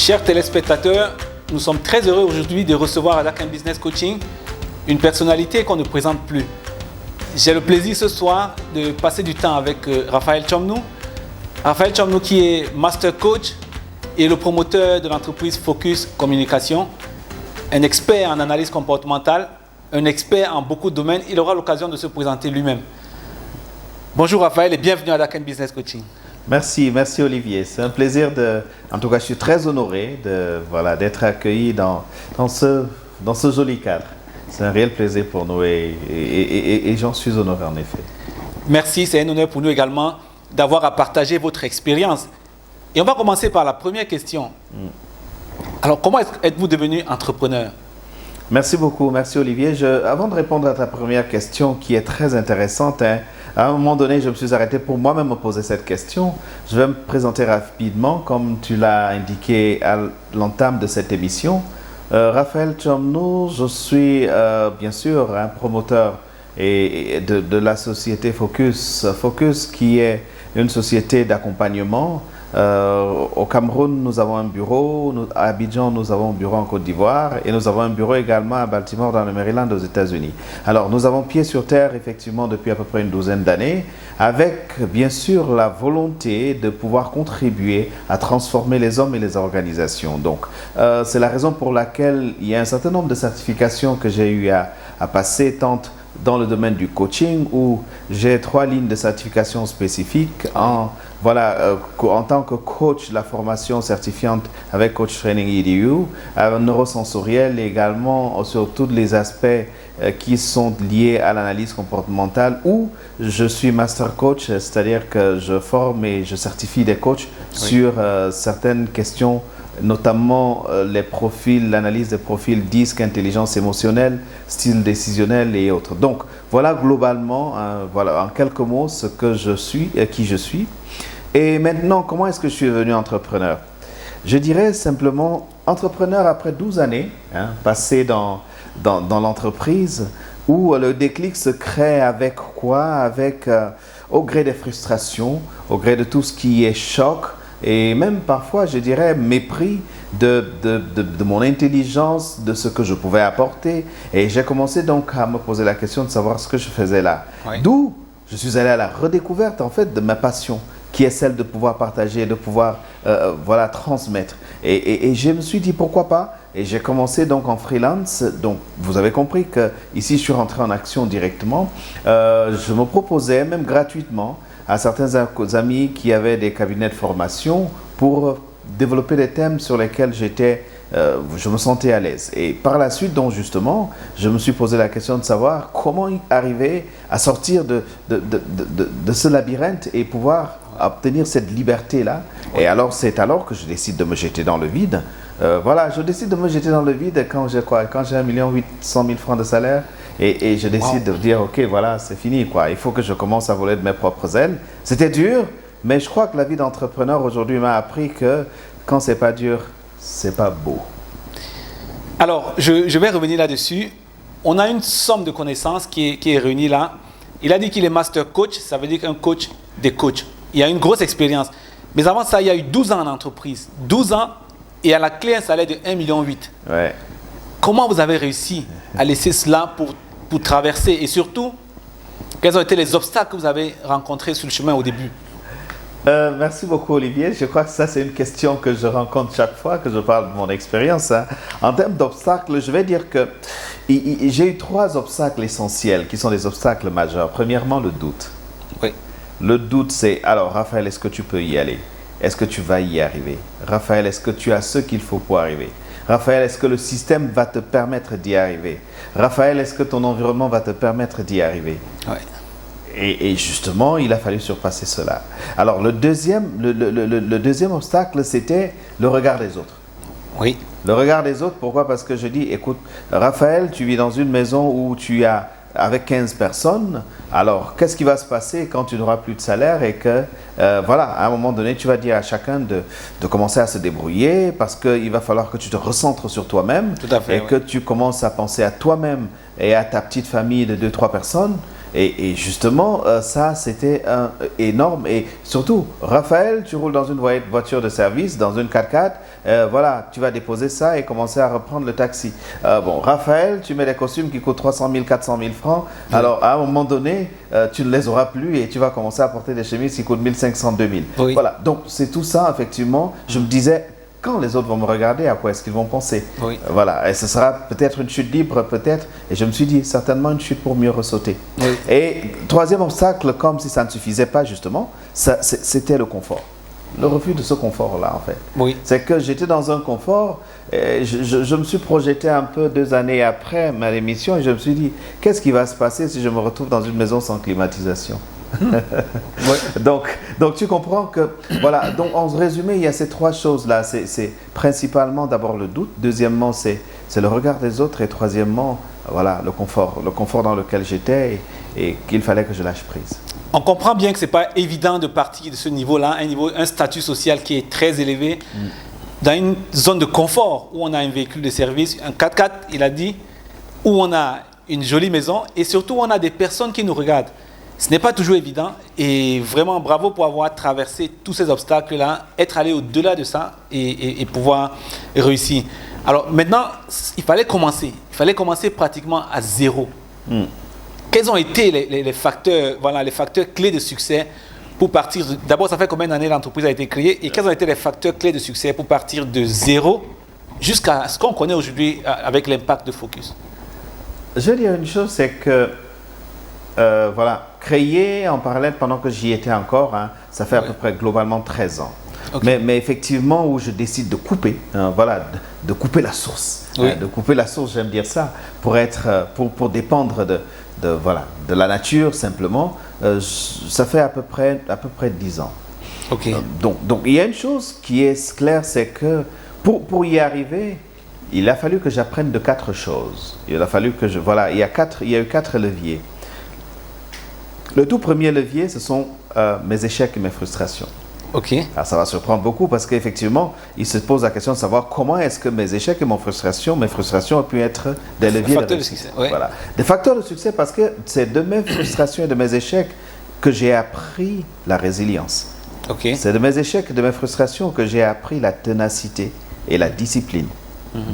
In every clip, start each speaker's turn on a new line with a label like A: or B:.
A: Chers téléspectateurs, nous sommes très heureux aujourd'hui de recevoir à Daken Business Coaching une personnalité qu'on ne présente plus. J'ai le plaisir ce soir de passer du temps avec Raphaël Tchomnou. Raphaël Tchomnou qui est Master Coach et le promoteur de l'entreprise Focus Communication, un expert en analyse comportementale, un expert en beaucoup de domaines. Il aura l'occasion de se présenter lui-même. Bonjour Raphaël et bienvenue à Daken Business Coaching.
B: Merci Olivier. C'est un plaisir en tout cas je suis très honoré d'être accueilli dans ce joli cadre. C'est un réel plaisir pour nous et j'en suis honoré en effet.
A: Merci, c'est un honneur pour nous également d'avoir à partager votre expérience. Et on va commencer par la première question. Alors, comment êtes-vous devenu entrepreneur?
B: Merci beaucoup, merci Olivier. Avant de répondre à ta première question qui est très intéressante, à un moment donné, je me suis arrêté pour moi-même me poser cette question. Je vais me présenter rapidement, comme tu l'as indiqué à l'entame de cette émission. Raphaël Tchomnou, je suis bien sûr un promoteur de la société Focus. Focus qui est une société d'accompagnement. Au Cameroun, nous avons un bureau, à Abidjan, nous avons un bureau en Côte d'Ivoire et nous avons un bureau également à Baltimore dans le Maryland aux États-Unis. Alors, nous avons pied sur terre effectivement depuis à peu près une douzaine d'années avec bien sûr la volonté de pouvoir contribuer à transformer les hommes et les organisations. Donc, c'est la raison pour laquelle il y a un certain nombre de certifications que j'ai eu à passer tant dans le domaine du coaching où j'ai 3 lignes de certification spécifiques en tant que coach, la formation certifiante avec Coach Training EDU, neurosensoriel et également sur tous les aspects qui sont liés à l'analyse comportementale où je suis master coach, c'est-à-dire que je forme et je certifie des coachs sur certaines questions, notamment les profils, l'analyse des profils DISC, intelligence émotionnelle, style décisionnel et autres. Donc voilà globalement, en quelques mots ce que je suis, qui je suis. Et maintenant, comment est-ce que je suis devenu entrepreneur? Je dirais simplement entrepreneur après 12 années passées dans l'entreprise où le déclic se crée avec quoi? Avec au gré des frustrations, au gré de tout ce qui est choc et même parfois, je dirais, mépris de mon intelligence, de ce que je pouvais apporter. Et j'ai commencé donc à me poser la question de savoir ce que je faisais là. Oui. D'où je suis allé à la redécouverte en fait de ma passion, qui est celle de pouvoir partager, de pouvoir transmettre. Et je me suis dit pourquoi pas. Et j'ai commencé donc en freelance. Donc vous avez compris que ici je suis rentré en action directement. Je me proposais même gratuitement à certains amis qui avaient des cabinets de formation pour développer des thèmes sur lesquels je me sentais à l'aise. Et par la suite, donc justement, je me suis posé la question de savoir comment arriver à sortir de ce labyrinthe et pouvoir obtenir cette liberté-là. Et alors, c'est alors que je décide de me jeter dans le vide. Je décide de me jeter dans le vide quand j'ai 1,8 million francs de salaire. Et je décide de dire, ok, voilà, c'est fini, quoi. Il faut que je commence à voler de mes propres ailes. C'était dur, mais je crois que la vie d'entrepreneur aujourd'hui m'a appris que quand c'est pas dur, c'est pas beau.
A: Alors, je vais revenir là-dessus. On a une somme de connaissances qui est réunie là. Il a dit qu'il est master coach, ça veut dire qu'un coach des coachs. Il a une grosse expérience. Mais avant ça, il y a eu 12 ans en entreprise. 12 ans et à la clé un salaire de 1,8 million.
B: Ouais.
A: Comment vous avez réussi à laisser cela pour traverser? Et surtout, quels ont été les obstacles que vous avez rencontrés sur le chemin au début?
B: Merci beaucoup Olivier. Je crois que ça c'est une question que je rencontre chaque fois que je parle de mon expérience. En termes d'obstacles, je vais dire que j'ai eu 3 obstacles essentiels qui sont des obstacles majeurs. Premièrement, le doute.
A: Oui.
B: Le doute c'est, alors Raphaël, est-ce que tu peux y aller? Est-ce que tu vas y arriver? Raphaël, est-ce que tu as ce qu'il faut pour arriver? Raphaël, est-ce que le système va te permettre d'y arriver? Raphaël, est-ce que ton environnement va te permettre d'y arriver?
A: Oui.
B: Et justement, il a fallu surpasser cela. Alors, le deuxième obstacle, c'était le regard des autres.
A: Oui.
B: Le regard des autres, pourquoi? Parce que je dis, écoute, Raphaël, tu vis dans une maison où tu as avec 15 personnes, alors qu'est-ce qui va se passer quand tu n'auras plus de salaire et que, à un moment donné, tu vas dire à chacun de commencer à se débrouiller parce qu'il va falloir que tu te recentres sur toi-même et que tu commences à penser à toi-même et à ta petite famille de 2-3 personnes. Et justement, ça, c'était énorme. Et surtout, Raphaël, tu roules dans une voiture de service, dans une 4x4, voilà, tu vas déposer ça et commencer à reprendre le taxi. Bon, Raphaël, tu mets des costumes qui coûtent 300 000, 400 000 francs. Alors, à un moment donné, tu ne les auras plus et tu vas commencer à porter des chemises qui coûtent 1500, 2000.
A: Oui.
B: Voilà, donc c'est tout ça, effectivement. Je me disais, quand les autres vont me regarder, à quoi est-ce qu'ils vont penser?
A: Oui.
B: Voilà, et ce sera peut-être une chute libre, peut-être. Et je me suis dit, certainement une chute pour mieux ressauter.
A: Oui.
B: Et troisième obstacle, comme si ça ne suffisait pas, justement, c'était le confort. Le refus de ce confort-là, en fait.
A: Oui.
B: C'est que j'étais dans un confort, et je me suis projeté un peu 2 années après ma démission, et je me suis dit, qu'est-ce qui va se passer si je me retrouve dans une maison sans climatisation?
A: Ouais.
B: Donc tu comprends que, voilà, donc en résumé, il y a ces 3 choses-là. C'est principalement d'abord le doute, deuxièmement, c'est le regard des autres, et troisièmement, voilà, le confort dans lequel j'étais et qu'il fallait que je lâche prise.
A: On comprend bien que ce n'est pas évident de partir de ce niveau-là, un statut social qui est très élevé, dans une zone de confort où on a un véhicule de service, un 4x4, il a dit, où on a une jolie maison et surtout où on a des personnes qui nous regardent. Ce n'est pas toujours évident et vraiment bravo pour avoir traversé tous ces obstacles-là, être allé au-delà de ça et pouvoir réussir. Alors maintenant, il fallait commencer pratiquement à zéro. Quels ont été les facteurs, voilà, les facteurs clés de succès pour partir d'abord, ça fait combien d'années l'entreprise a été créée et quels ont été les facteurs clés de succès pour partir de zéro jusqu'à ce qu'on connaît aujourd'hui avec l'impact de Focus?
B: Je veux dire une chose, c'est que voilà, créer en parallèle pendant que j'y étais encore, hein, ça fait à peu près globalement 13 ans. Okay. Mais effectivement, où je décide de couper, voilà, de couper la source.
A: Oui.
B: De couper la source, j'aime dire ça, pour dépendre voilà, de la nature simplement, ça fait à peu près 10 ans.
A: Okay.
B: Donc il y a une chose qui est claire, c'est que pour y arriver, il a fallu que j'apprenne de 4 choses. Il a fallu que voilà, il y a eu 4 leviers. Le tout premier levier, ce sont mes échecs et mes frustrations.
A: Ok.
B: Alors, ça va surprendre beaucoup parce qu'effectivement, il se pose la question de savoir comment est-ce que mes échecs et mes frustrations ont pu être des leviers de réussite.
A: Ouais.
B: Voilà. Des facteurs de succès parce que c'est de mes frustrations et de mes échecs que j'ai appris la résilience.
A: Okay.
B: C'est de mes échecs et de mes frustrations que j'ai appris la ténacité et la discipline.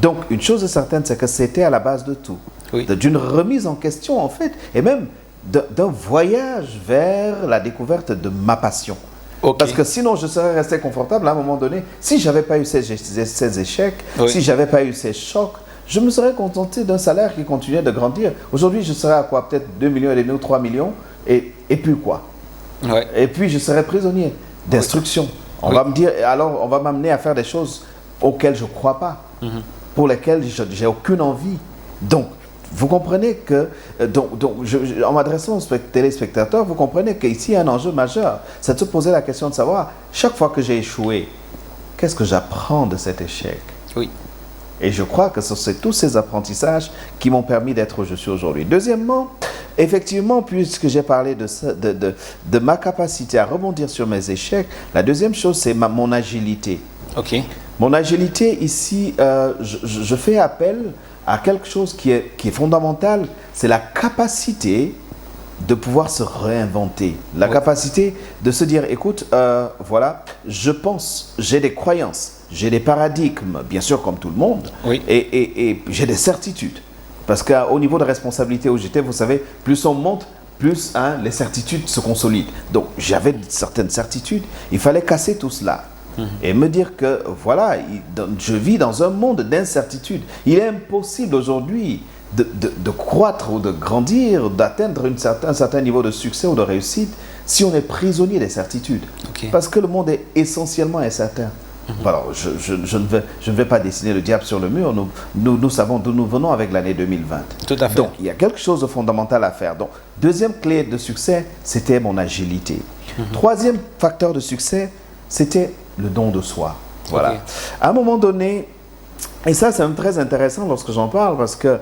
B: Donc, une chose est certaine, c'est que c'était à la base de tout.
A: Oui.
B: D'une remise en question, en fait, et même d'un voyage vers la découverte de ma passion.
A: Okay.
B: Parce que sinon, je serais resté confortable à un moment donné. Si je n'avais pas eu ces échecs,
A: oui.
B: si je n'avais pas eu ces chocs, je me serais contenté d'un salaire qui continuait de grandir. Aujourd'hui, je serais à quoi? Peut-être 2,5 millions ou 3 millions. Et puis quoi?
A: Ouais.
B: Et puis, je serais prisonnier d'instruction. On va me dire, alors, on va m'amener à faire des choses auxquelles je ne crois pas, pour lesquelles je n'ai aucune envie. Donc, vous comprenez que, en m'adressant aux téléspectateurs, vous comprenez qu'ici, il y a un enjeu majeur. C'est de se poser la question de savoir, chaque fois que j'ai échoué, qu'est-ce que j'apprends de cet échec?
A: Oui.
B: Et je crois que c'est tous ces apprentissages qui m'ont permis d'être où je suis aujourd'hui. Deuxièmement, effectivement, puisque j'ai parlé de ma capacité à rebondir sur mes échecs, la deuxième chose, c'est mon agilité.
A: Ok.
B: Mon agilité, ici, je fais appel à quelque chose qui est fondamental, c'est la capacité de pouvoir se réinventer, la capacité de se dire, écoute, voilà, je pense, j'ai des croyances, j'ai des paradigmes, bien sûr comme tout le monde, et j'ai des certitudes. Parce qu'au niveau de responsabilité où j'étais, vous savez, plus on monte, plus les certitudes se consolident. Donc j'avais certaines certitudes, il fallait casser tout cela. Et me dire que, voilà, je vis dans un monde d'incertitude. Il est impossible aujourd'hui de croître ou de grandir, d'atteindre un certain niveau de succès ou de réussite si on est prisonnier des certitudes. Okay. Parce que le monde est essentiellement incertain. Alors, je ne vais pas dessiner le diable sur le mur. Nous savons d'où nous venons avec l'année 2020.
A: Tout à fait.
B: Donc, il y a quelque chose de fondamental à faire. Donc, deuxième clé de succès, c'était mon agilité. Troisième facteur de succès, c'était le don de soi. Voilà. Okay. À un moment donné, et ça c'est très intéressant lorsque j'en parle parce que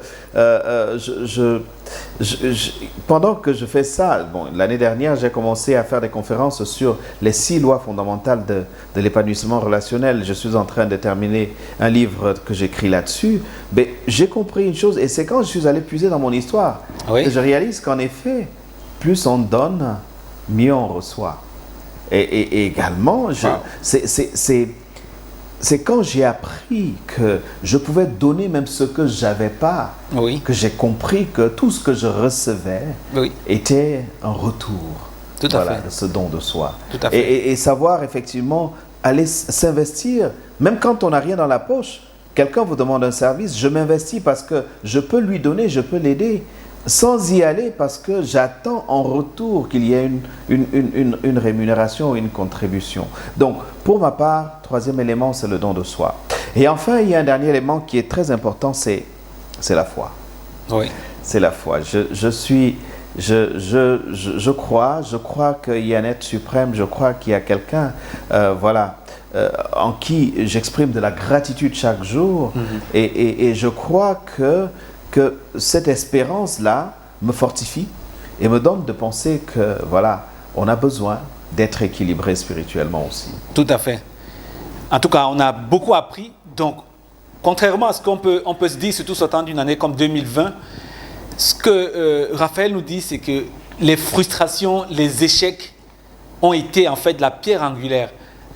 B: pendant que je fais ça, bon, l'année dernière j'ai commencé à faire des conférences sur les 6 lois fondamentales de l'épanouissement relationnel. Je suis en train de terminer un livre que j'écris là-dessus. Mais j'ai compris une chose et c'est quand je suis allé puiser dans mon histoire que je réalise qu'en effet, plus on donne, mieux on reçoit. Et également, c'est quand j'ai appris que je pouvais donner même ce que je n'avais pas,
A: Oui.
B: que j'ai compris que tout ce que je recevais
A: Oui.
B: était un retour.
A: Tout à fait.
B: De ce don de soi.
A: Tout à fait.
B: Et savoir effectivement aller s'investir, même quand on n'a rien dans la poche. Quelqu'un vous demande un service, je m'investis parce que je peux lui donner, je peux l'aider, sans y aller parce que j'attends en retour qu'il y ait une rémunération, une contribution. Donc, pour ma part, troisième élément, c'est le don de soi. Et enfin, il y a un dernier élément qui est très important, c'est la foi.
A: Oui.
B: C'est la foi. Je crois qu'il y a un être suprême, je crois qu'il y a quelqu'un, en qui j'exprime de la gratitude chaque jour. Et je crois que cette espérance-là me fortifie et me donne de penser que, voilà, on a besoin d'être équilibré spirituellement aussi.
A: Tout à fait. En tout cas, on a beaucoup appris. Donc, contrairement à ce qu'on peut se dire, surtout sortant d'une année comme 2020, ce que Raphaël nous dit, c'est que les frustrations, les échecs ont été en fait la pierre angulaire.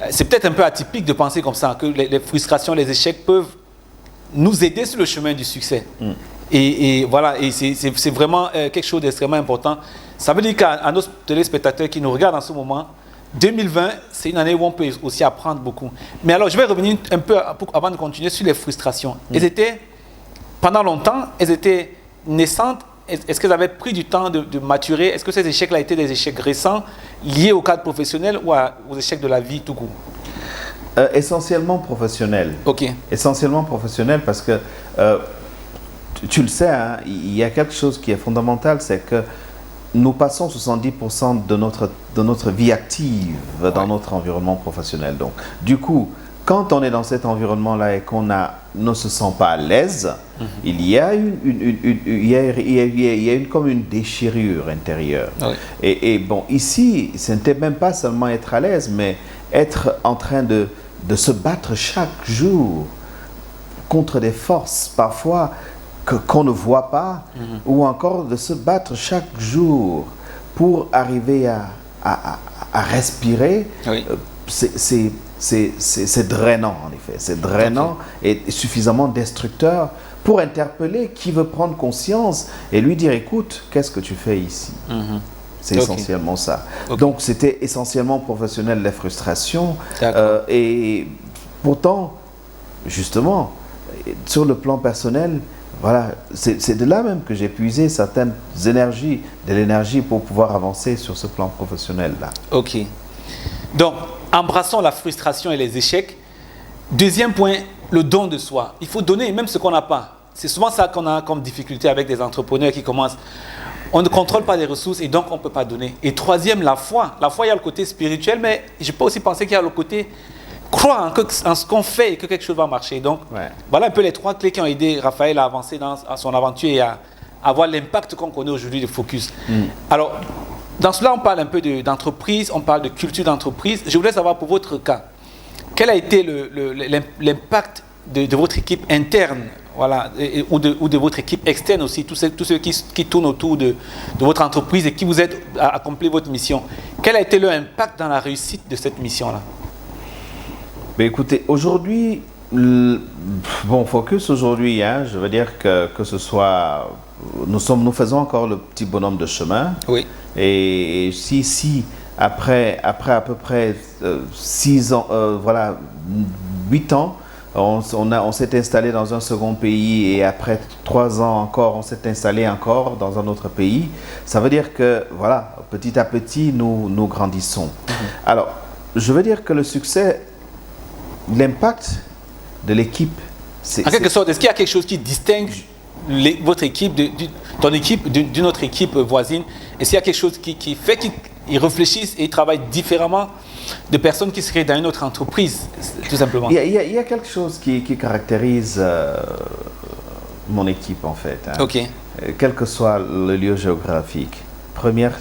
A: C'est peut-être un peu atypique de penser comme ça, que les frustrations, les échecs peuvent nous aider sur le chemin du succès. Et voilà, et c'est vraiment quelque chose d'extrêmement important. Ça veut dire qu'à nos téléspectateurs qui nous regardent en ce moment, 2020, c'est une année où on peut aussi apprendre beaucoup. Mais alors, je vais revenir un peu avant de continuer sur les frustrations. Elles étaient, pendant longtemps, elles étaient naissantes. Est-ce qu'elles avaient pris du temps de maturer? Est-ce que ces échecs-là étaient des échecs récents, liés au cadre professionnel ou aux échecs de la vie tout court?
B: Essentiellement professionnel.
A: Ok.
B: Essentiellement professionnel parce que, tu le sais, hein, il y a quelque chose qui est fondamental, c'est que nous passons 70% de notre vie active dans notre environnement professionnel. Donc, du coup, quand on est dans cet environnement-là et qu'on ne se sent pas à l'aise, il y a comme une déchirure intérieure.
A: Oui.
B: Et bon, ici, ce n'était même pas seulement être à l'aise, mais être en train de se battre chaque jour contre des forces parfois qu'on ne voit pas, ou encore de se battre chaque jour pour arriver à respirer.
A: Oui.
B: C'est drainant, en effet. C'est drainant et suffisamment destructeur pour interpeller qui veut prendre conscience et lui dire, écoute, qu'est-ce que tu fais ici? C'est essentiellement ça. Donc, c'était essentiellement professionnel, les frustrations. Et pourtant, justement, sur le plan personnel, voilà, c'est de là même que j'ai puisé certaines énergies, de l'énergie pour pouvoir avancer sur ce plan professionnel-là.
A: Ok. Donc, embrassons la frustration et les échecs. Deuxième point, le don de soi. Il faut donner même ce qu'on n'a pas. C'est souvent ça qu'on a comme difficulté avec des entrepreneurs qui commencent. On ne contrôle pas les ressources et donc on ne peut pas donner. Et troisième, la foi. La foi, il y a le côté spirituel, mais je peux aussi penser qu'il y a le côté croire en ce qu'on fait et que quelque chose va marcher. Donc, voilà un peu les trois clés qui ont aidé Raphaël à avancer dans son aventure et à avoir l'impact qu'on connaît aujourd'hui de Focus. Alors, dans cela, on parle un peu d'entreprise, on parle de culture d'entreprise. Je voulais savoir pour votre cas, quel a été l'impact de votre équipe interne, voilà, ou de votre équipe externe aussi, tous ceux qui tournent autour de votre entreprise et qui vous aident à accomplir votre mission. Quel a été leur impact dans la réussite de cette mission-là?
B: Ben écoutez, aujourd'hui, Focus aujourd'hui, hein, je veux dire que ce soit, nous faisons encore le petit bonhomme de chemin.
A: Oui.
B: Et si après à peu près 6 ans, 8 ans, on s'est installé dans un second pays et après 3 ans encore, on s'est installé encore dans un autre pays. Ça veut dire que, voilà, petit à petit, nous grandissons. Alors, je veux dire que le succès, l'impact de l'équipe,
A: en quelque sorte, est-ce qu'il y a quelque chose qui distingue votre équipe, ton équipe d'une autre équipe voisine? Est-ce qu'il y a quelque chose qui fait qu'ils réfléchissent et ils travaillent différemment de personnes qui seraient dans une autre entreprise, tout simplement?
B: Il y a quelque chose qui caractérise mon équipe, en fait. Hein.
A: Ok.
B: Quel que soit le lieu géographique.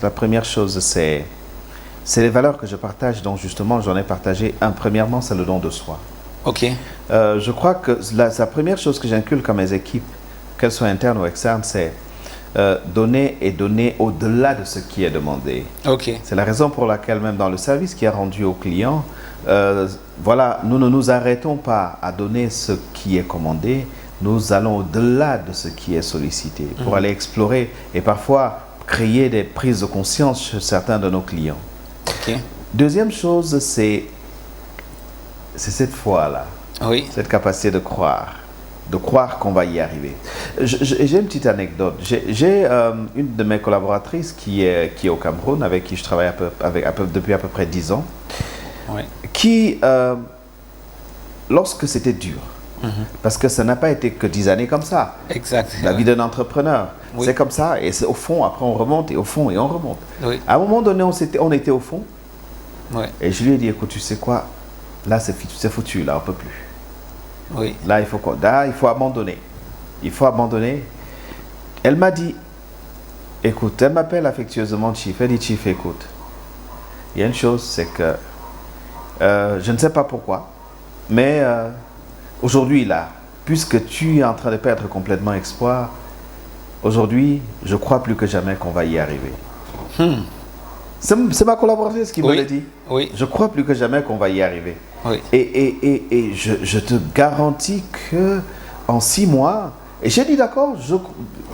B: La première chose, c'est les valeurs que je partage, dont justement j'en ai partagé. Premièrement, c'est le don de soi.
A: Ok.
B: Je crois que la première chose que j'inculque à mes équipes, qu'elles soient internes ou externes, c'est donner et donner au-delà de ce qui est demandé.
A: Ok.
B: C'est la raison pour laquelle même dans le service qui est rendu aux clients, voilà, nous ne nous arrêtons pas à donner ce qui est commandé, nous allons au-delà de ce qui est sollicité pour aller explorer et parfois créer des prises de conscience chez certains de nos clients.
A: Ok.
B: Deuxième chose, c'est cette foi-là, cette capacité de croire qu'on va y arriver. J'ai une petite anecdote. J'ai une de mes collaboratrices qui est au Cameroun, avec qui je travaille depuis à peu près 10 ans, qui, lorsque c'était dur, parce que ça n'a pas été que 10 années comme ça.
A: Exact.
B: La vie d'un entrepreneur, c'est comme ça, et c'est au fond, après on remonte, et au fond, et on remonte.
A: Oui.
B: À un moment donné, on était au fond,
A: Oui.
B: et je lui ai dit, écoute, tu sais quoi, là c'est foutu, là on ne peut plus.
A: Oui.
B: Là, il faut abandonner. Il faut abandonner. Elle m'a dit, écoute, elle m'appelle affectueusement Chief. Elle dit, Chief, écoute, il y a une chose, c'est que je ne sais pas pourquoi, mais aujourd'hui, là, puisque tu es en train de perdre complètement espoir, aujourd'hui, je crois plus que jamais qu'on va y arriver. C'est ma collaboratrice qui me l'a dit.
A: Oui.
B: Je crois plus que jamais qu'on va y arriver.
A: Oui.
B: Et je te garantis que en 6 mois, et j'ai dit d'accord,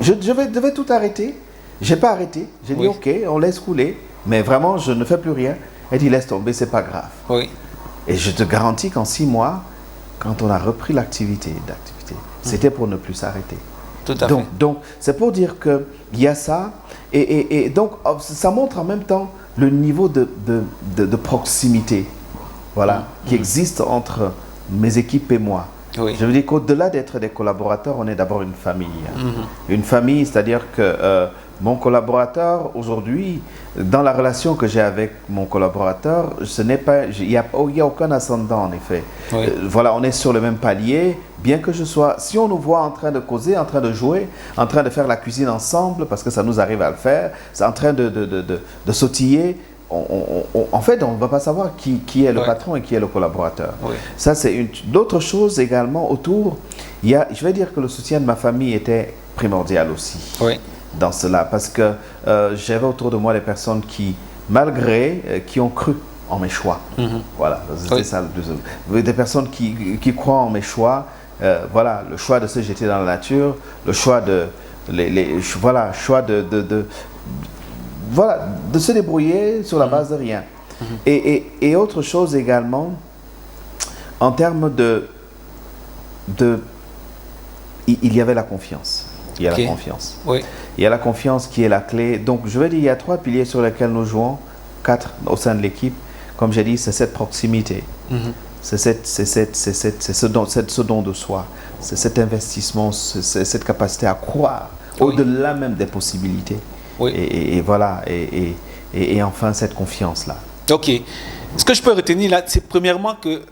B: je vais tout arrêter. J'ai pas arrêté. J'ai dit ok, on laisse couler, mais vraiment je ne fais plus rien. Elle dit laisse tomber, c'est pas grave.
A: Oui.
B: Et je te garantis qu'en 6 mois, quand on a repris l'activité, c'était pour ne plus s'arrêter.
A: Tout à fait.
B: Donc c'est pour dire que il y a ça, et donc ça montre en même temps le niveau de proximité, voilà, qui existe entre mes équipes et moi.
A: Oui.
B: Je veux dire qu'au-delà d'être des collaborateurs, on est d'abord une famille. Une famille, c'est-à-dire que mon collaborateur, aujourd'hui, dans la relation que j'ai avec mon collaborateur, il n'y a aucun ascendant en effet.
A: Oui.
B: Voilà, on est sur le même palier, bien que si on nous voit en train de causer, en train de jouer, en train de faire la cuisine ensemble, parce que ça nous arrive à le faire, c'est en train de sautiller, en fait, on ne va pas savoir qui est le patron et qui est le collaborateur. Oui. Ça, c'est d'autres choses également autour. Je vais dire que le soutien de ma famille était primordial aussi. Oui. Dans cela, parce que j'avais autour de moi des personnes qui, qui ont cru en mes choix. Voilà, c'était ça le plus. Des personnes qui croient en mes choix. Voilà, le choix de se jeter dans la nature, le choix de se débrouiller sur la base de rien. Et autre chose également, en termes il y avait la confiance. Il y a la confiance. Oui. Il y a la confiance qui est la clé. Donc, je vais dire, il y a 3 piliers sur lesquels nous jouons, 4 au sein de l'équipe. Comme j'ai dit, c'est cette proximité. C'est ce don de soi. C'est cet investissement, c'est cette capacité à croire au-delà même des possibilités. Oui. Et voilà. Et enfin, cette confiance-là.
A: OK. Ce que je peux retenir là, c'est premièrement que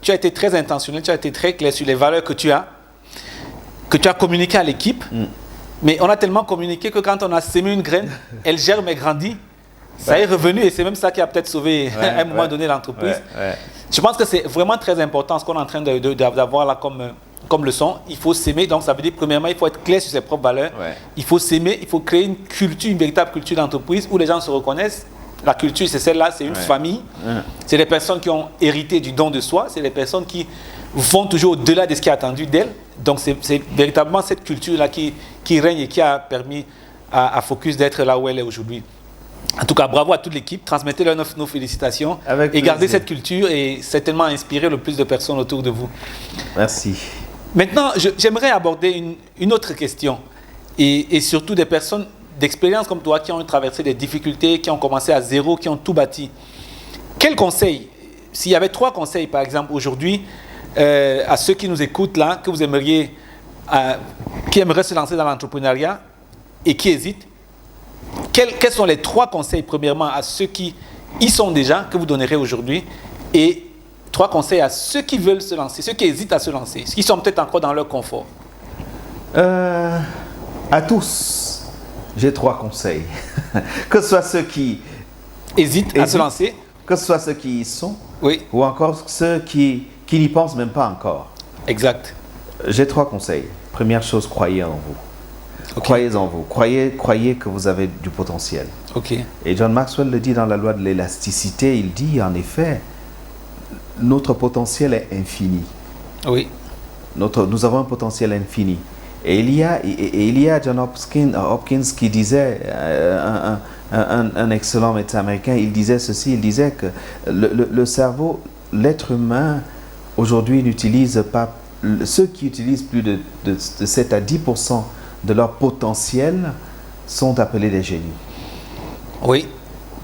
A: tu as été très intentionnel, tu as été très clair sur les valeurs que tu as communiqué à l'équipe, mais on a tellement communiqué que quand on a semé une graine, elle germe et grandit. Ça est revenu et c'est même ça qui a peut-être sauvé à un moment donné l'entreprise. Je pense que c'est vraiment très important ce qu'on est en train d'avoir là comme leçon. Il faut s'aimer, donc ça veut dire premièrement il faut être clair sur ses propres valeurs. Il faut s'aimer, il faut créer une culture, une véritable culture d'entreprise où les gens se reconnaissent. La culture, c'est celle-là, c'est une famille. C'est les personnes qui ont hérité du don de soi, c'est les personnes qui vont toujours au-delà de ce qui est attendu d'elles. Donc c'est véritablement cette culture-là qui règne et qui a permis à Focus d'être là où elle est aujourd'hui. En tout cas, bravo à toute l'équipe, transmettez-leur nos félicitations et gardez cette culture et certainement inspirer le plus de personnes autour de vous.
B: Merci.
A: Maintenant, j'aimerais aborder une autre question et surtout des personnes d'expérience comme toi qui ont traversé des difficultés, qui ont commencé à zéro, qui ont tout bâti. Quel conseil, s'il y avait 3 conseils par exemple aujourd'hui à ceux qui nous écoutent là, que vous aimeriez, qui aimeraient se lancer dans l'entrepreneuriat et qui hésitent, quels sont les 3 conseils premièrement à ceux qui y sont déjà, que vous donnerez aujourd'hui, et 3 conseils à ceux qui veulent se lancer, ceux qui hésitent à se lancer, ceux qui sont peut-être encore dans leur confort?
B: À tous, j'ai 3 conseils. Que ce soit ceux qui
A: hésitent à se lancer,
B: que ce soit ceux qui y sont, ou encore ceux qui n'y pensent même pas encore.
A: Exact.
B: J'ai 3 conseils. Première chose, croyez en vous. Croyez en vous. Croyez que vous avez du potentiel. Et John Maxwell le dit dans la loi de l'élasticité. Il dit en effet, notre potentiel est infini.
A: Oui.
B: Nous avons un potentiel infini. Et il y a John Hopkins qui disait, un excellent médecin américain, il disait ceci, il disait que le cerveau, l'être humain, aujourd'hui n'utilise pas, ceux qui utilisent plus de 7 à 10% de leur potentiel sont appelés des génies.
A: Oui.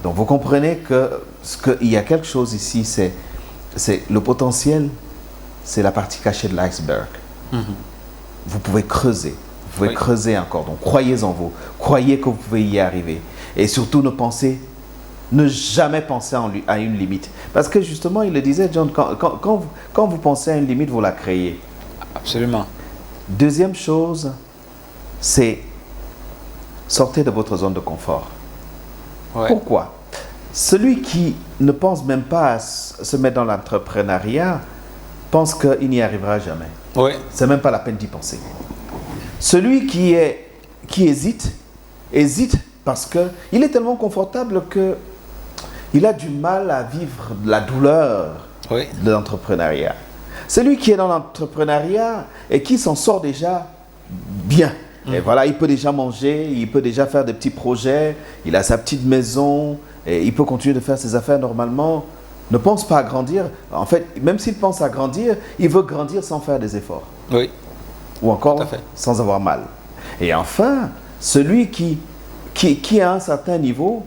B: Donc vous comprenez qu'il y a quelque chose ici, c'est le potentiel, c'est la partie cachée de l'iceberg. Vous pouvez creuser, creuser encore. Donc croyez en vous, croyez que vous pouvez y arriver. Et surtout ne jamais penser à une limite. Parce que justement, il le disait, John, quand vous pensez à une limite, vous la créez.
A: Absolument.
B: Deuxième chose, c'est sortez de votre zone de confort.
A: Ouais.
B: Pourquoi? Celui qui ne pense même pas à se mettre dans l'entrepreneuriat pense qu'il n'y arrivera jamais.
A: Oui.
B: C'est même pas la peine d'y penser. Celui qui hésite parce qu'il est tellement confortable qu'il a du mal à vivre la douleur de l'entrepreneuriat. Celui qui est dans l'entrepreneuriat et qui s'en sort déjà bien. Et voilà, il peut déjà manger, il peut déjà faire des petits projets, il a sa petite maison, et il peut continuer de faire ses affaires normalement. Ne pense pas à grandir. En fait, même s'il pense à grandir, il veut grandir sans faire des efforts.
A: Oui.
B: Ou encore sans avoir mal. Et enfin, celui qui à un certain niveau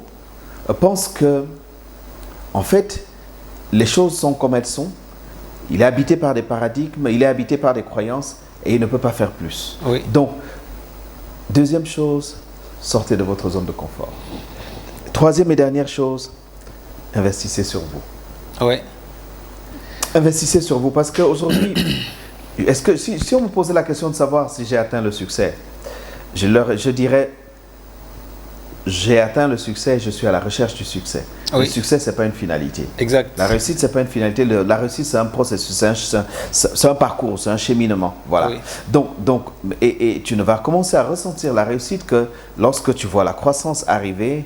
B: pense que, en fait, les choses sont comme elles sont. Il est habité par des paradigmes, il est habité par des croyances et il ne peut pas faire plus.
A: Oui.
B: Donc, deuxième chose, sortez de votre zone de confort. Troisième et dernière chose, investissez sur vous.
A: Oui.
B: Investissez sur vous parce qu'aujourd'hui, est-ce que si on me posait la question de savoir si j'ai atteint le succès, je dirais, j'ai atteint le succès, je suis à la recherche du succès. Oui. Le succès, ce n'est pas une finalité.
A: Exact.
B: La réussite, ce n'est pas une finalité. La réussite, c'est un processus, c'est un parcours, c'est un cheminement. Voilà. Oui. Donc et tu ne vas commencer à ressentir la réussite que lorsque tu vois la croissance arriver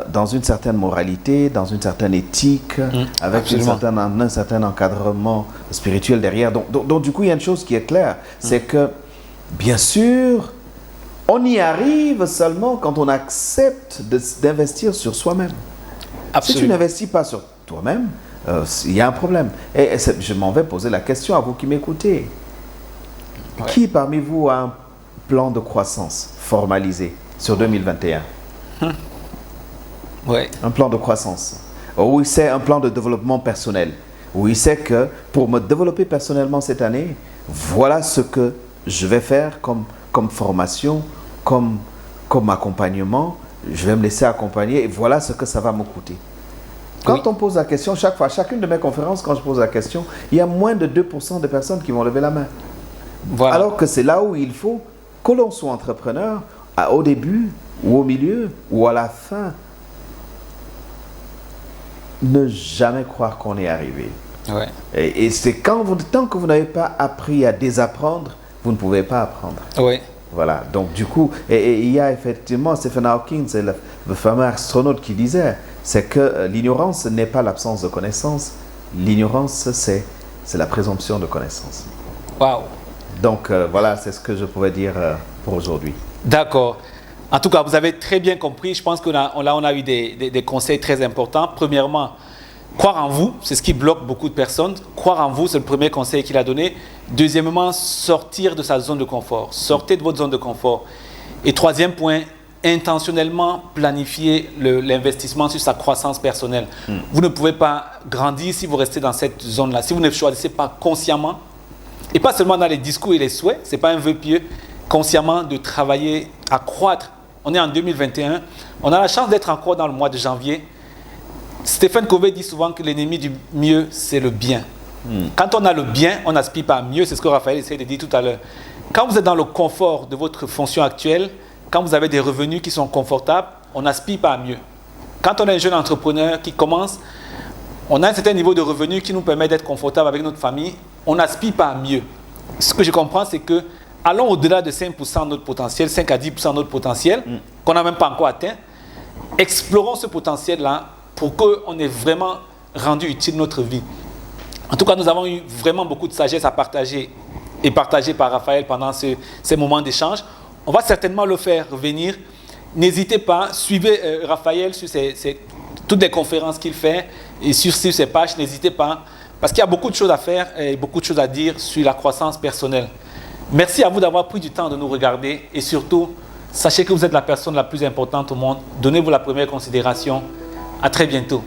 B: dans une certaine moralité, dans une certaine éthique, avec un certain encadrement spirituel derrière. Donc, du coup, il y a une chose qui est claire, c'est que, bien sûr, on y arrive seulement quand on accepte d'investir sur soi-même. Si tu n'investis pas sur toi-même, il y a un problème. Et je m'en vais poser la question à vous qui m'écoutez. Ouais. Qui parmi vous a un plan de croissance formalisé sur 2021 ?
A: Ouais.
B: Un plan de croissance. Ou c'est un plan de développement personnel. Où il sait que pour me développer personnellement cette année, voilà ce que je vais faire comme formation, comme accompagnement. Je vais me laisser accompagner et voilà ce que ça va me coûter. Quand on pose la question, chaque fois, chacune de mes conférences, quand je pose la question, il y a moins de 2% de personnes qui vont lever la main. Voilà. Alors que c'est là où il faut que l'on soit entrepreneur, au début, ou au milieu, ou à la fin. Ne jamais croire qu'on est arrivé.
A: Ouais.
B: Et c'est tant que vous n'avez pas appris à désapprendre, vous ne pouvez pas apprendre.
A: Ouais.
B: Voilà, donc du coup, et il y a effectivement Stephen Hawking, c'est le fameux astronaute qui disait, c'est que l'ignorance n'est pas l'absence de connaissance, l'ignorance c'est la présomption de connaissance.
A: Waouh.
B: Donc voilà, c'est ce que je pouvais dire pour aujourd'hui.
A: D'accord. En tout cas, vous avez très bien compris. Je pense qu'on a eu des conseils très importants. Premièrement, croire en vous, c'est ce qui bloque beaucoup de personnes. Croire en vous, c'est le premier conseil qu'il a donné. Deuxièmement, sortir de sa zone de confort. Sortez de votre zone de confort. Et troisième point, intentionnellement planifier l'investissement sur sa croissance personnelle. Vous ne pouvez pas grandir si vous restez dans cette zone-là. Si vous ne choisissez pas consciemment, et pas seulement dans les discours et les souhaits, ce n'est pas un vœu pieux, consciemment de travailler à croître. On est en 2021, on a la chance d'être encore dans le mois de janvier. Stephen Covey dit souvent que l'ennemi du mieux, c'est le bien. Quand on a le bien, on n'aspire pas à mieux, c'est ce que Raphaël essaie de dire tout à l'heure. Quand vous êtes dans le confort de votre fonction actuelle, quand vous avez des revenus qui sont confortables, on n'aspire pas à mieux. Quand on est un jeune entrepreneur qui commence, on a un certain niveau de revenus qui nous permet d'être confortable avec notre famille, on n'aspire pas à mieux. Ce que je comprends, c'est que allons au-delà de 5% de notre potentiel, 5 à 10% de notre potentiel, qu'on n'a même pas encore atteint. Explorons ce potentiel-là pour qu'on ait vraiment rendu utile notre vie. En tout cas, nous avons eu vraiment beaucoup de sagesse à partager et partagée par Raphaël pendant ces moments d'échange. On va certainement le faire revenir. N'hésitez pas, suivez Raphaël sur toutes les conférences qu'il fait et sur ses pages, n'hésitez pas, parce qu'il y a beaucoup de choses à faire et beaucoup de choses à dire sur la croissance personnelle. Merci à vous d'avoir pris du temps de nous regarder et surtout, sachez que vous êtes la personne la plus importante au monde. Donnez-vous la première considération. À très bientôt.